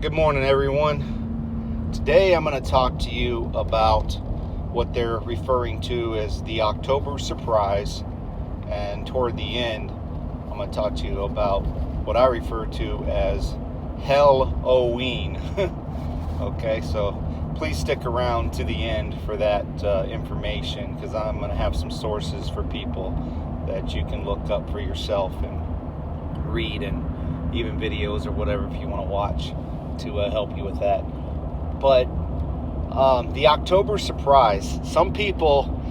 Good morning, everyone. Today I'm going to talk to you about what they're referring to as the October surprise, and toward the end I'm going to talk to you about what I refer to as Halloween. Okay, so please stick around to the end for that information, because I'm going to have some sources for people that you can look up for yourself and read, and even videos or whatever if you want to watch to help you with that. But the October surprise, some people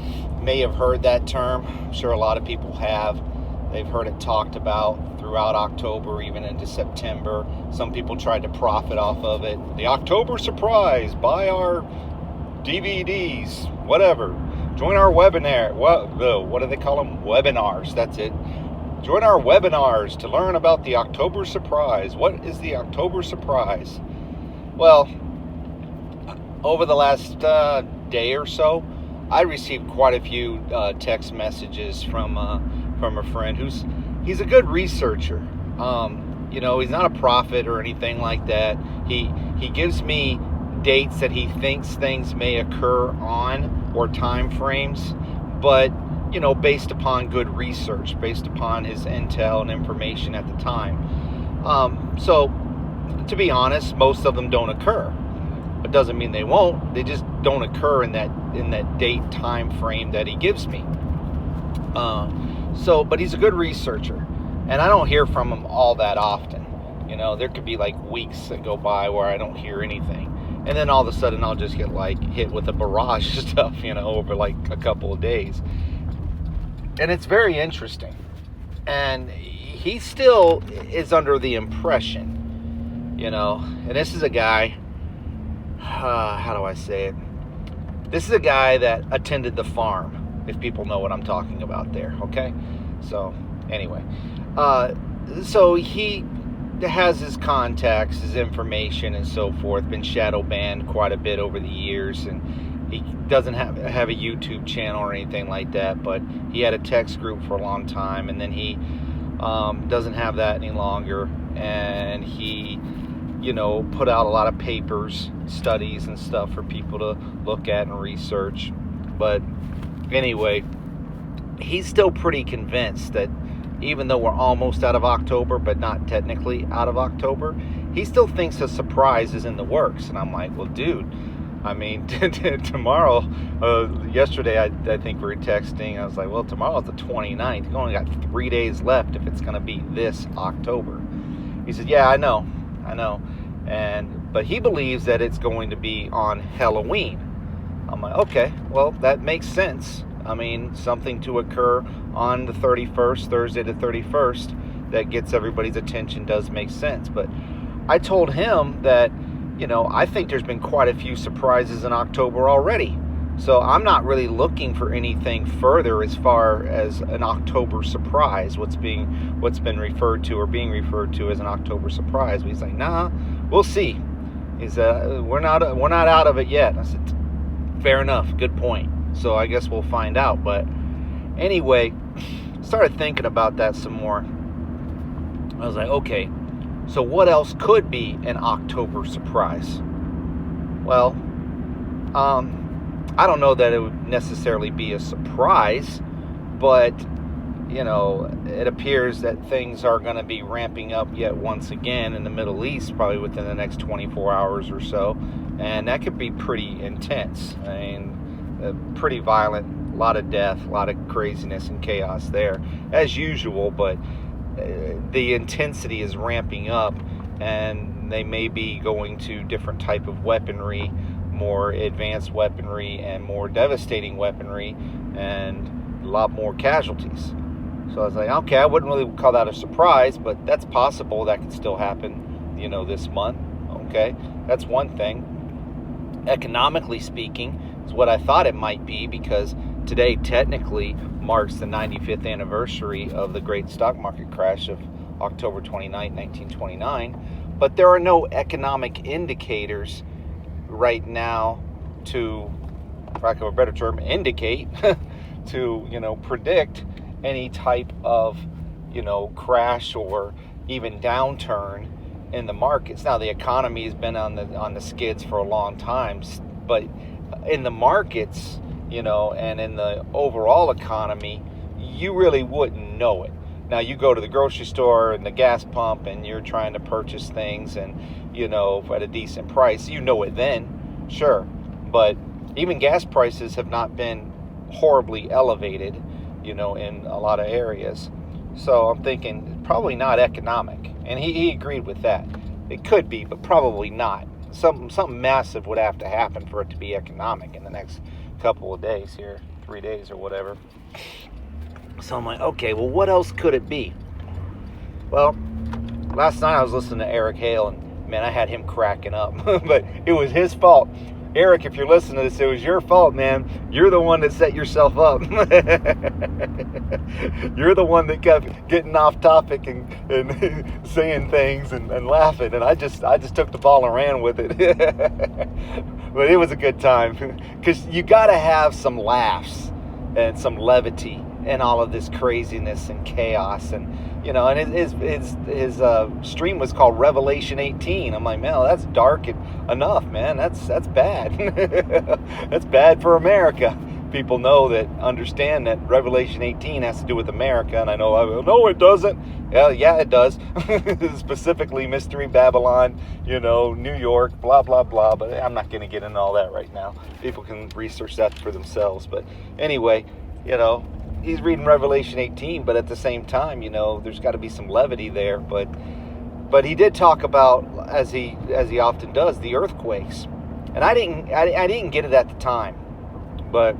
may have heard that term. I'm sure a lot of people have. They've heard it talked about throughout October, even into September. Some people tried to profit off of it. The October surprise, buy our DVDs, whatever. Join our webinar. What do they call them? Webinars, that's it. Join our webinars to learn about the October surprise. What is the October surprise? Well, over the last day or so, I received quite a few text messages from a friend he's a good researcher. He's not a prophet or anything like that. He gives me dates that he thinks things may occur on, or time frames, but based upon good research, based upon his intel and information at the time. So, to be honest, most of them don't occur. It doesn't mean they won't. They just don't occur in that date time frame that he gives me. But he's a good researcher, and I don't hear from him all that often. There could be like weeks that go by where I don't hear anything, and then all of a sudden I'll just get hit with a barrage of stuff, over like a couple of days. And it's very interesting. And he still is under the impression, and this is a guy, how do I say it? This is a guy that attended the farm, if people know what I'm talking about there, okay? So, anyway. So he has his contacts, his information, and so forth, been shadow banned quite a bit over the years, and he doesn't have a YouTube channel or anything like that, but he had a text group for a long time, and then he doesn't have that any longer, and he, put out a lot of papers, studies, and stuff for people to look at and research. But anyway, he's still pretty convinced that even though we're almost out of October, but not technically out of October, he still thinks a surprise is in the works. And I'm like, well, dude, I mean, tomorrow, yesterday, I think we were texting. I was like, well, tomorrow's the 29th. You've only got 3 days left if it's going to be this October. He said, yeah, I know. But he believes that it's going to be on Halloween. I'm like, okay, well, that makes sense. I mean, something to occur on the 31st, Thursday the 31st, that gets everybody's attention does make sense. But I told him that, I think there's been quite a few surprises in October already. So I'm not really looking for anything further as far as an October surprise, what's been referred to or being referred to as an October surprise. But he's like, nah, we'll see. He's we're not out of it yet. I said, fair enough, good point. So I guess we'll find out. But anyway, started thinking about that some more. I was like, okay, so what else could be an October surprise? Well, I don't know that it would necessarily be a surprise, but, it appears that things are going to be ramping up yet once again in the Middle East, probably within the next 24 hours or so. And that could be pretty intense. I mean, pretty violent, a lot of death, a lot of craziness and chaos there, as usual, but the intensity is ramping up, and they may be going to different type of weaponry, more advanced weaponry and more devastating weaponry, and a lot more casualties. So I was like, okay, I wouldn't really call that a surprise, but that's possible. That could still happen, this month. Okay, that's one thing. Economically speaking, is what I thought it might be, because today technically marks the 95th anniversary of the great stock market crash of October 29, 1929. But there are no economic indicators right now to, for lack of a better term, indicate to, predict any type of, crash or even downturn in the markets. Now the economy has been on the skids for a long time, but in the markets, and in the overall economy, you really wouldn't know it. Now you go to the grocery store and the gas pump and you're trying to purchase things and, at a decent price, it then, sure. But even gas prices have not been horribly elevated, in a lot of areas. So I'm thinking probably not economic. And he agreed with that. It could be, but probably not. Something massive would have to happen for it to be economic in the next couple of days here, 3 days or whatever. So I'm like, okay, well, what else could it be? Well, last night I was listening to Eric Hale, and man, I had him cracking up. But it was his fault. Eric, if you're listening to this, it was your fault, man. You're the one that set yourself up. You're the one that kept getting off topic and saying things and laughing, and I just took the ball and ran with it. But it was a good time, because you got to have some laughs and some levity and all of this craziness and chaos, and and his stream was called Revelation 18. I'm like, man, that's dark enough, man. That's bad. That's bad for America. People understand that Revelation 18 has to do with America, and I know, no, it doesn't. Yeah, it does. Specifically, Mystery Babylon, New York, blah, blah, blah. But I'm not going to get into all that right now. People can research that for themselves. But anyway, he's reading Revelation 18, but at the same time, there's got to be some levity there. But he did talk about, as he often does, the earthquakes, and I didn't get it at the time, but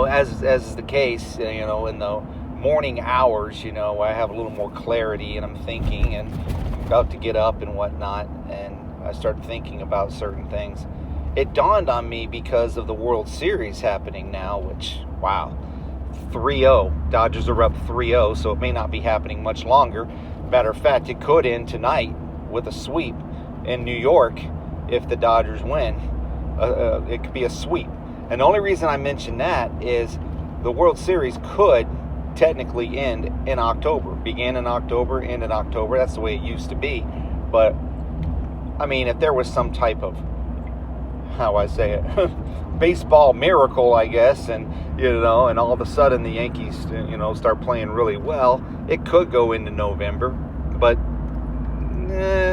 as is the case, in the morning hours, I have a little more clarity, and I'm thinking, and I'm about to get up and whatnot, and I start thinking about certain things. It dawned on me because of the World Series happening now, which, wow, 3-0. Dodgers are up 3-0, so it may not be happening much longer. Matter of fact, it could end tonight with a sweep in New York if the Dodgers win. It could be a sweep. And the only reason I mention that is the World Series could technically end in October. Begin in October, end in October. That's the way it used to be. But, I mean, if there was some type of, how I say it, baseball miracle, I guess, and and all of a sudden the Yankees, start playing really well, it could go into November, but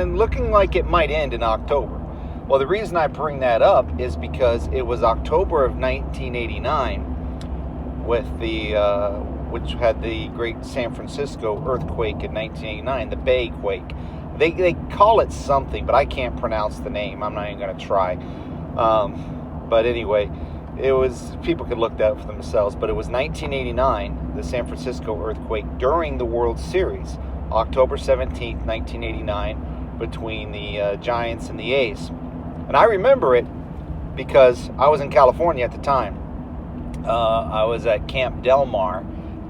looking like it might end in October. Well, the reason I bring that up is because it was October of 1989 with which had the great San Francisco earthquake in 1989, the Bay Quake. They call it something, but I can't pronounce the name. I'm not even going to try. But anyway, it was, people could look that up for themselves, but it was 1989, the San Francisco earthquake during the World Series, October 17th, 1989, between the Giants and the A's. And I remember it because I was in California at the time. I was at Camp Del Mar,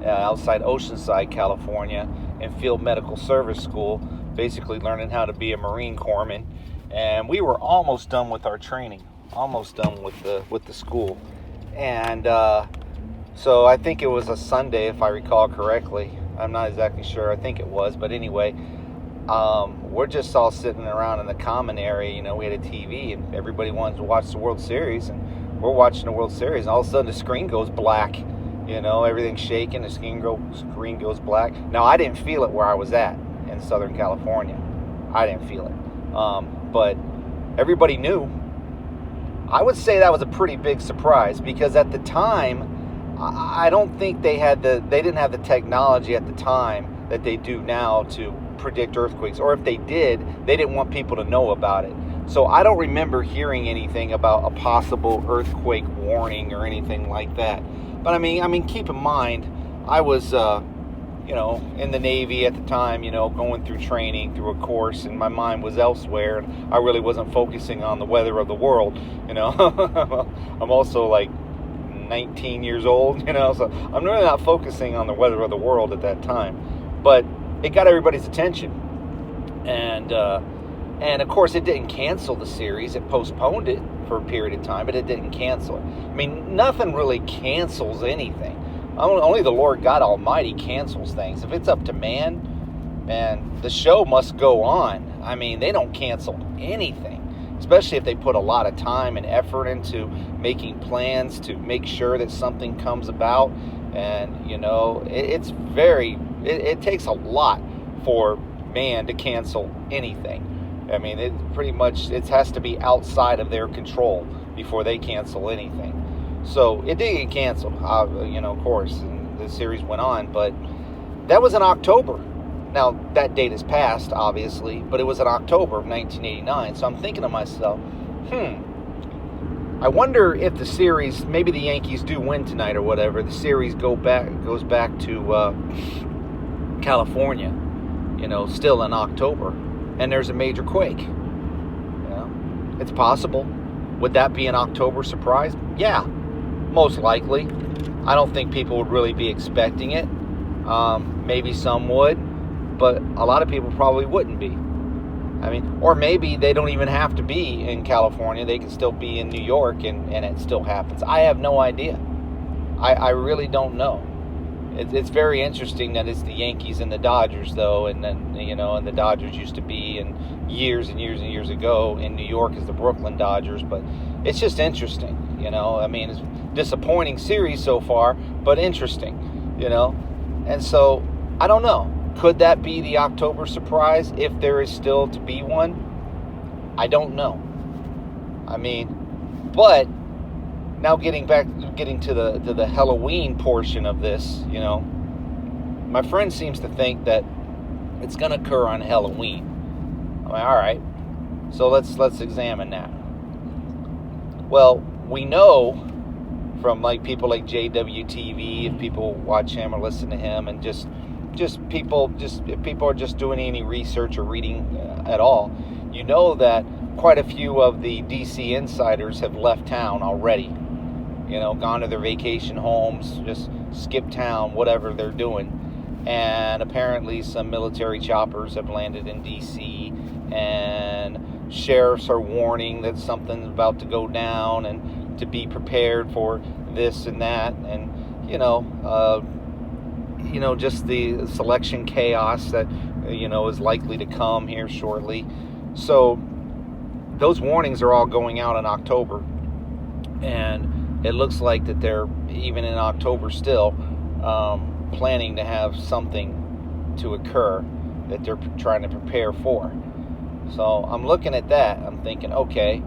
outside Oceanside, California, in Field Medical Service School, basically learning how to be a Marine Corpsman. And we were almost done with our training. Almost done with the school, and so I think it was a Sunday, if I recall correctly. I'm not exactly sure. I think it was, but anyway, we're just all sitting around in the common area. We had a TV, and everybody wanted to watch the World Series, and we're watching the World Series, and all of a sudden the screen goes black. Everything's shaking. The screen goes black. Now I didn't feel it where I was at in Southern California. I didn't feel it, but everybody knew. I would say that was a pretty big surprise because at the time, I don't think they didn't have the technology at the time that they do now to predict earthquakes, or if they did, they didn't want people to know about it. So I don't remember hearing anything about a possible earthquake warning or anything like that. But I mean, keep in mind, I was, in the Navy at the time, going through training, through a course, and my mind was elsewhere, and I really wasn't focusing on the weather of the world, I'm also like 19 years old, so I'm really not focusing on the weather of the world at that time. But it got everybody's attention. And of course, it didn't cancel the series. It postponed it for a period of time, but it didn't cancel it. I mean, nothing really cancels anything. Only the Lord God Almighty cancels things. If it's up to man, man, the show must go on. I mean, they don't cancel anything, especially if they put a lot of time and effort into making plans to make sure that something comes about. And, you know, it takes a lot for man to cancel anything. I mean, it has to be outside of their control before they cancel anything. So it did get canceled, you know, of course, and the series went on, but that was in October. Now, that date has passed, obviously, but it was in October of 1989. So I'm thinking to myself, I wonder if the series, maybe the Yankees do win tonight or whatever, the series goes back to California, you know, still in October, and there's a major quake. You know, it's possible. Would that be an October surprise? Yeah, most likely. I don't think people would really be expecting it. Maybe some would, but a lot of people probably wouldn't be. I mean, or maybe they don't even have to be in California. They can still be in New York and it still happens. I have no idea. I really don't know. It's very interesting that it's the Yankees and the Dodgers, though, and then, you know, and the Dodgers used to be, and years and years and years ago in New York is the Brooklyn Dodgers, but it's just interesting, you know. I mean, it's a disappointing series so far, but interesting, you know. And so, I don't know. Could that be the October surprise if there is still to be one? I don't know. I mean, but now getting to the Halloween portion of this, you know, my friend seems to think that it's going to occur on Halloween. I'm like, all right, so let's examine that. Well, we know from like people like JWTV, if people watch him or listen to him, and just people, if people are just doing any research or reading at all, you know that quite a few of the DC insiders have left town already. You know, gone to their vacation homes, just skipped town, whatever they're doing. And apparently some military choppers have landed in DC, and sheriffs are warning that something's about to go down and to be prepared for this and that. And, you know, just the selection chaos that, you know, is likely to come here shortly. So those warnings are all going out in October. And it looks like that they're, even in October still, planning to have something to occur that they're trying to prepare for. So I'm looking at that. I'm thinking, okay,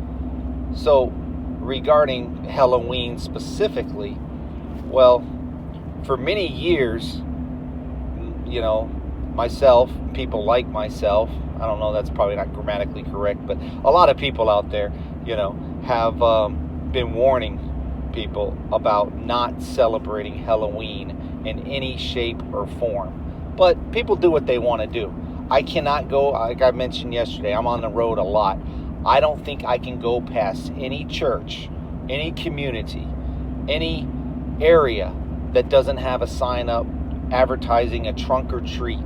so regarding Halloween specifically, well, for many years, you know, myself, people like myself, I don't know, that's probably not grammatically correct, but a lot of people out there, you know, have been warning people about not celebrating Halloween in any shape or form. But people do what they want to do. I cannot go, like I mentioned yesterday, I'm on the road a lot. I don't think I can go past any church, any community, any area that doesn't have a sign up advertising a trunk or treat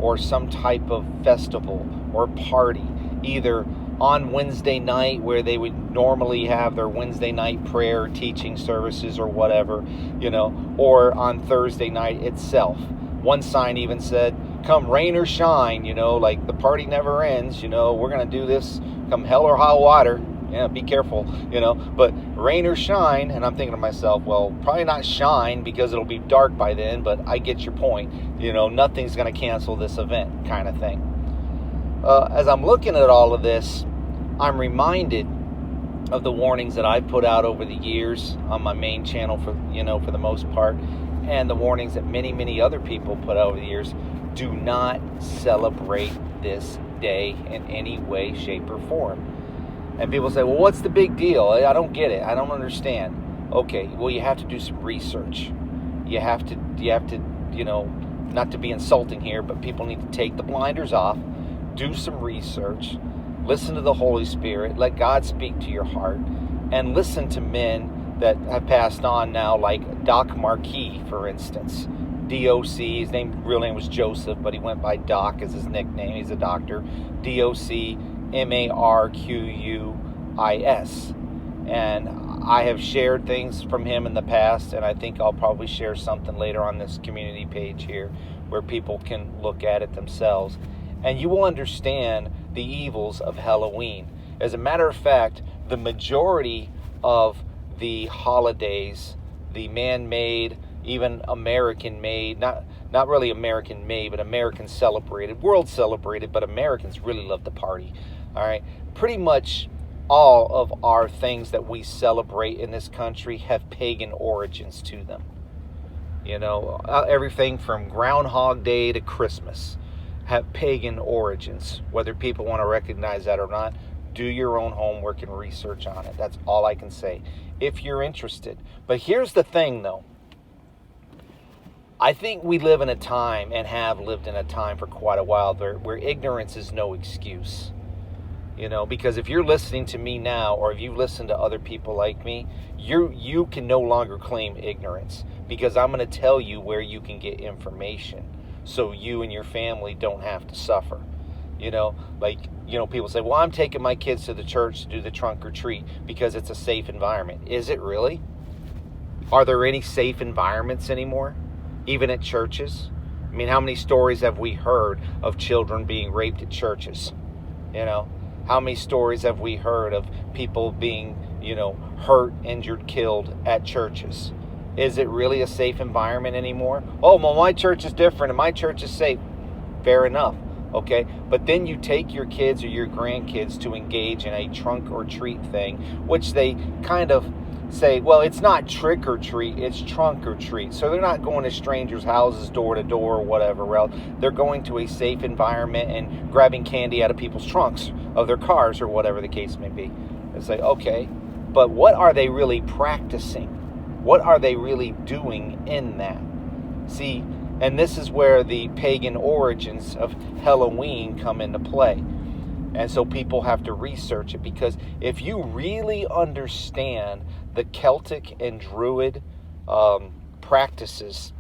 or some type of festival or party, either on Wednesday night where they would normally have their Wednesday night prayer teaching services or whatever, you know, or on Thursday night itself. One sign even said, come rain or shine, you know, like the party never ends, you know, we're going to do this come hell or high water. Yeah, be careful, you know, but rain or shine. And I'm thinking to myself, well, probably not shine because it'll be dark by then, but I get your point. You know, nothing's going to cancel this event kind of thing. As I'm looking at all of this, I'm reminded of the warnings that I've put out over the years on my main channel for the most part, and the warnings that many, many other people put out over the years. Do not celebrate this day in any way, shape, or form. And people say, well, what's the big deal? I don't get it. I don't understand. Okay, well, you have to do some research. You have to, you know, not to be insulting here, but people need to take the blinders off, do some research, listen to the Holy Spirit, let God speak to your heart, and listen to men that have passed on now, like Doc Marquis, for instance. D.O.C., his real name was Joseph, but he went by Doc as his nickname. He's a doctor. D.O.C. Marquis. And I have shared things from him in the past, and I think I'll probably share something later on this community page here where people can look at it themselves. And you will understand the evils of Halloween. As a matter of fact, the majority of the holidays, the man-made, even American-made, not really American-made, but American celebrated, world celebrated, but Americans really love to party. All right, pretty much all of our things that we celebrate in this country have pagan origins to them. You know, everything from Groundhog Day to Christmas have pagan origins. Whether people want to recognize that or not, do your own homework and research on it. That's all I can say, if you're interested. But here's the thing, though. I think we live in a time, and have lived in a time for quite a while, where ignorance is no excuse. You know, because if you're listening to me now, or if you listen to other people like me, you can no longer claim ignorance, because I'm going to tell you where you can get information so you and your family don't have to suffer. You know, like, you know, people say, well, I'm taking my kids to the church to do the trunk or treat because it's a safe environment. Is it really? Are there any safe environments anymore, even at churches? I mean, how many stories have we heard of children being raped at churches? You know, how many stories have we heard of people being, you know, hurt, injured, killed at churches? Is it really a safe environment anymore? Oh, well, my church is different and my church is safe. Fair enough. Okay, but then you take your kids or your grandkids to engage in a trunk or treat thing, which they kind of say, well, it's not trick or treat, it's trunk or treat. So they're not going to strangers' houses door to door or whatever else. They're going to a safe environment and grabbing candy out of people's trunks of their cars or whatever the case may be. It's like, okay, but what are they really practicing? What are they really doing in that? See, and this is where the pagan origins of Halloween come into play. And so people have to research it, because if you really understand the Celtic and Druid practices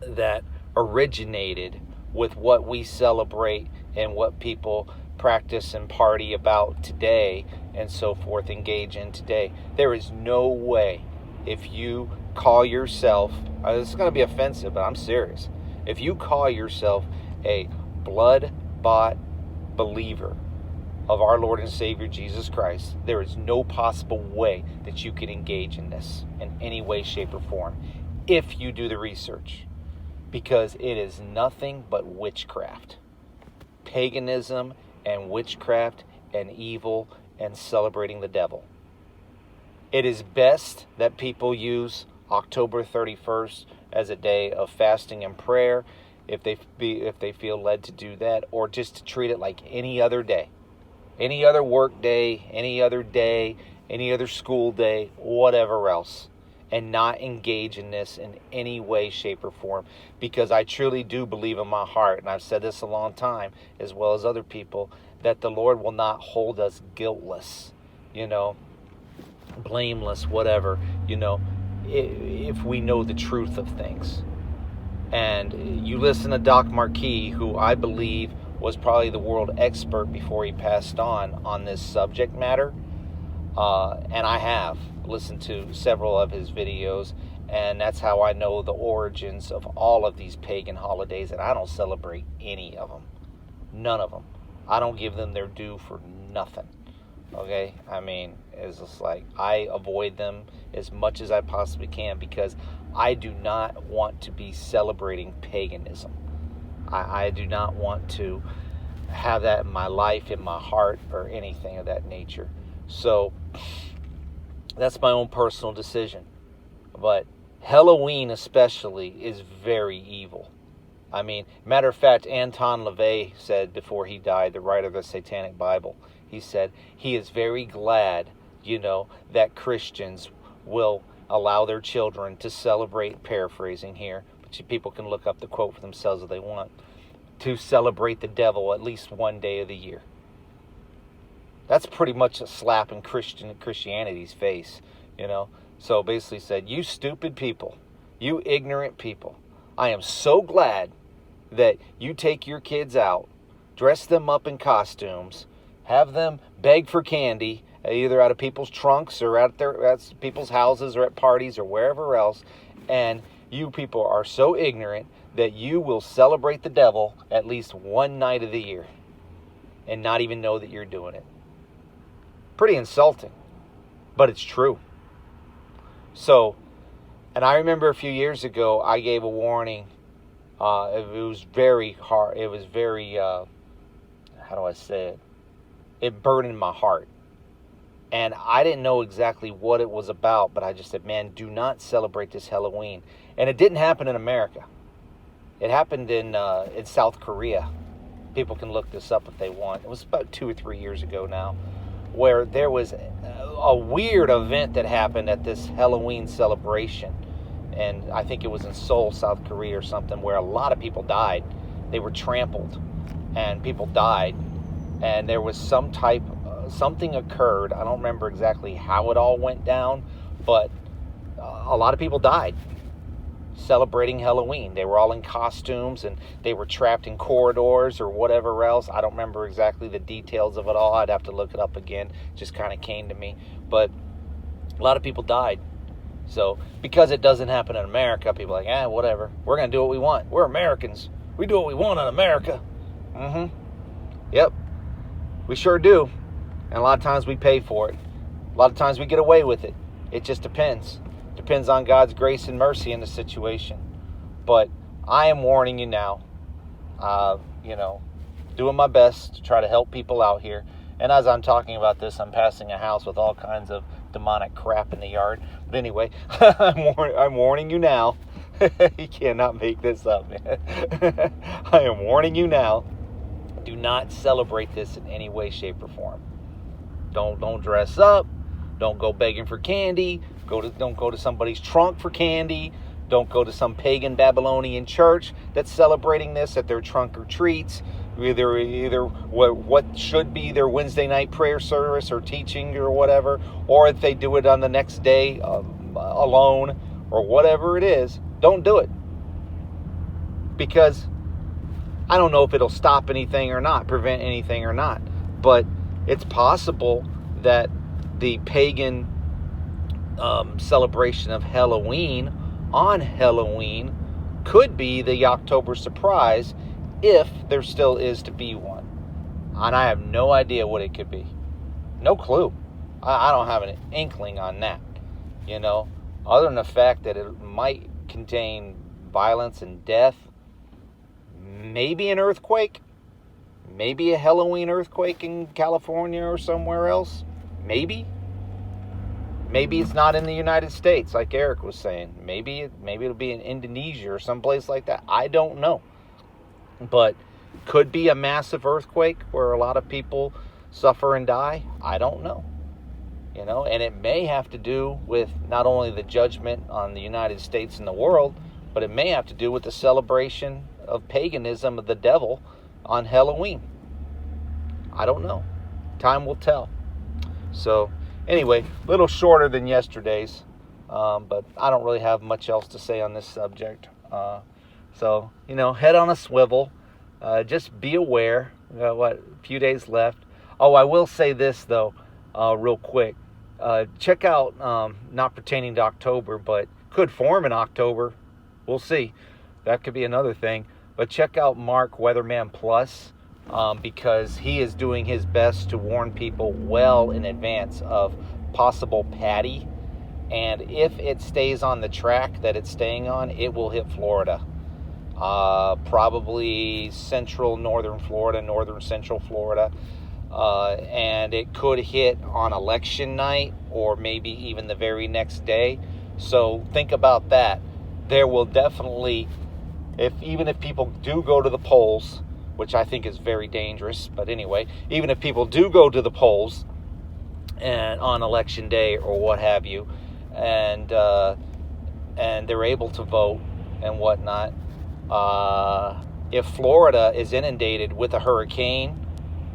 that originated with what we celebrate and what people practice and party about today and so forth, engage in today, there is no way, if you call yourself, this is going to be offensive, but I'm serious. If you call yourself a blood-bought believer of our Lord and Savior Jesus Christ, there is no possible way that you can engage in this in any way, shape, or form if you do the research, because it is nothing but witchcraft, paganism and witchcraft and evil and celebrating the devil. It is best that people use October 31st as a day of fasting and prayer, if they feel led to do that, or just to treat it like any other day, any other work day, any other school day, whatever else, and not engage in this in any way, shape, or form. Because I truly do believe in my heart, and I've said this a long time, as well as other people, that the Lord will not hold us guiltless, you know, blameless, whatever, you know, if we know the truth of things. And you listen to Doc Marquis, who I believe was probably the world expert before he passed on this subject matter, and I have listened to several of his videos, and that's how I know the origins of all of these pagan holidays, and I don't celebrate any of them, none of them. I don't give them their due for nothing. Okay, I mean, it's just like, I avoid them as much as I possibly can, because I do not want to be celebrating paganism. I do not want to have that in my life, in my heart, or anything of that nature. So that's my own personal decision. But Halloween especially is very evil. I mean, matter of fact, Anton LaVey said before he died, the writer of the Satanic Bible, he said he is very glad, you know, that Christians will allow their children to celebrate, paraphrasing here, but people can look up the quote for themselves if they want, to celebrate the devil at least one day of the year. That's pretty much a slap in Christianity's face, you know. So basically said, you stupid people, you ignorant people, I am so glad that you take your kids out, dress them up in costumes, have them beg for candy either out of people's trunks or at people's houses or at parties or wherever else. And you people are so ignorant that you will celebrate the devil at least one night of the year and not even know that you're doing it. Pretty insulting, but it's true. So, and I remember a few years ago, I gave a warning. It was very hard. It was very, how do I say it? It burdened my heart. And I didn't know exactly what it was about, but I just said, man, do not celebrate this Halloween. And it didn't happen in America. It happened in South Korea. People can look this up if they want. It was about 2 or 3 years ago now, where there was a weird event that happened at this Halloween celebration. And I think it was in Seoul, South Korea or something, where a lot of people died. They were trampled and people died. And there was something occurred. I don't remember exactly how it all went down, but a lot of people died celebrating Halloween. They were all in costumes and they were trapped in corridors or whatever else. I don't remember exactly the details of it all. I'd have to look it up again. It just kind of came to me. But a lot of people died. So because it doesn't happen in America, people are like, whatever. We're going to do what we want. We're Americans. We do what we want in America. Yep. We sure do. And a lot of times we pay for it. A lot of times we get away with it. It just depends. Depends on God's grace and mercy in the situation. But I am warning you now. Doing my best to try to help people out here. And as I'm talking about this, I'm passing a house with all kinds of demonic crap in the yard. But anyway, I'm warning you now. You cannot make this up, man. I am warning you now. Do not celebrate this in any way, shape, or form. Don't dress up. Don't go begging for candy. Don't go to somebody's trunk for candy. Don't go to some pagan Babylonian church that's celebrating this at their trunk or treats. Either what should be their Wednesday night prayer service or teaching or whatever, or if they do it on the next day alone or whatever it is, don't do it. Because I don't know if it'll stop anything or not, prevent anything or not, but it's possible that the pagan celebration of Halloween on Halloween could be the October surprise if there still is to be one. And I have no idea what it could be. No clue. I don't have an inkling on that. Other than the fact that it might contain violence and death, maybe an earthquake, maybe a Halloween earthquake in California or somewhere else. Maybe it's not in the United States, like Eric was saying. Maybe it'll be in Indonesia or someplace like that. I don't know. But could be a massive earthquake where a lot of people suffer and die. I don't know. And it may have to do with not only the judgment on the United States and the world, but it may have to do with the celebration of paganism of the devil on Halloween. I don't know. Time will tell. So anyway, a little shorter than yesterday's, but I don't really have much else to say on this subject. So, head on a swivel. Just be aware. We got a few days left. Oh, I will say this, though, real quick. Check out, not pertaining to October, but could form in October. We'll see. That could be another thing. But check out Mark Weatherman Plus, because he is doing his best to warn people well in advance of possible Patty. And if it stays on the track that it's staying on, it will hit Florida. Probably northern central Florida. And it could hit on election night or maybe even the very next day. So think about that. There will definitely, even if people do go to the polls, which I think is very dangerous, but anyway, even if people do go to the polls and on election day or what have you, and they're able to vote and whatnot, if Florida is inundated with a hurricane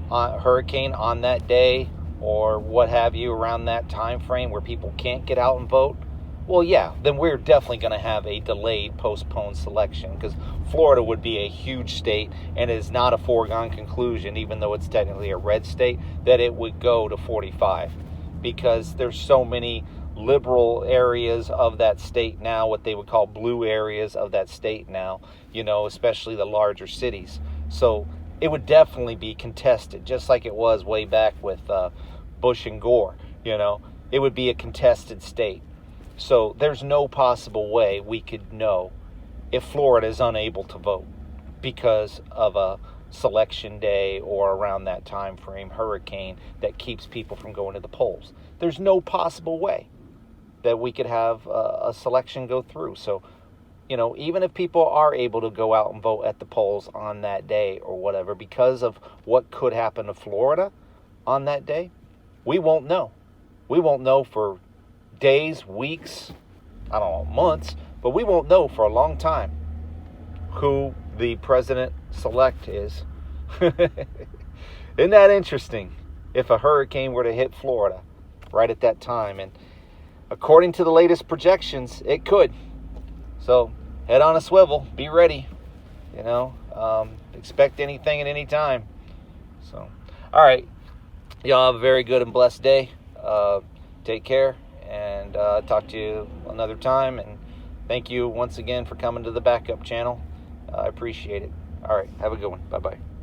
on that day or what have you around that time frame where people can't get out and vote, well, yeah, then we're definitely going to have a delayed, postponed selection, because Florida would be a huge state, and it is not a foregone conclusion, even though it's technically a red state, that it would go to 45. because there's so many liberal areas of that state now, what they would call blue areas of that state now, especially the larger cities. So it would definitely be contested, just like it was way back with Bush and Gore. It would be a contested state. So there's no possible way we could know if Florida is unable to vote because of a selection day or around that time frame hurricane that keeps people from going to the polls. There's no possible way that we could have a selection go through. So, even if people are able to go out and vote at the polls on that day or whatever, because of what could happen to Florida on that day, we won't know. We won't know for days, weeks, I don't know, months, but we won't know for a long time who the president-select is. Isn't that interesting? If a hurricane were to hit Florida right at that time, and according to the latest projections, it could. So head on a swivel, be ready. Expect anything at any time. So, all right, y'all have a very good and blessed day. Take care, and talk to you another time. And thank you once again for coming to the backup channel. I appreciate it. All right, have a good one. Bye-bye.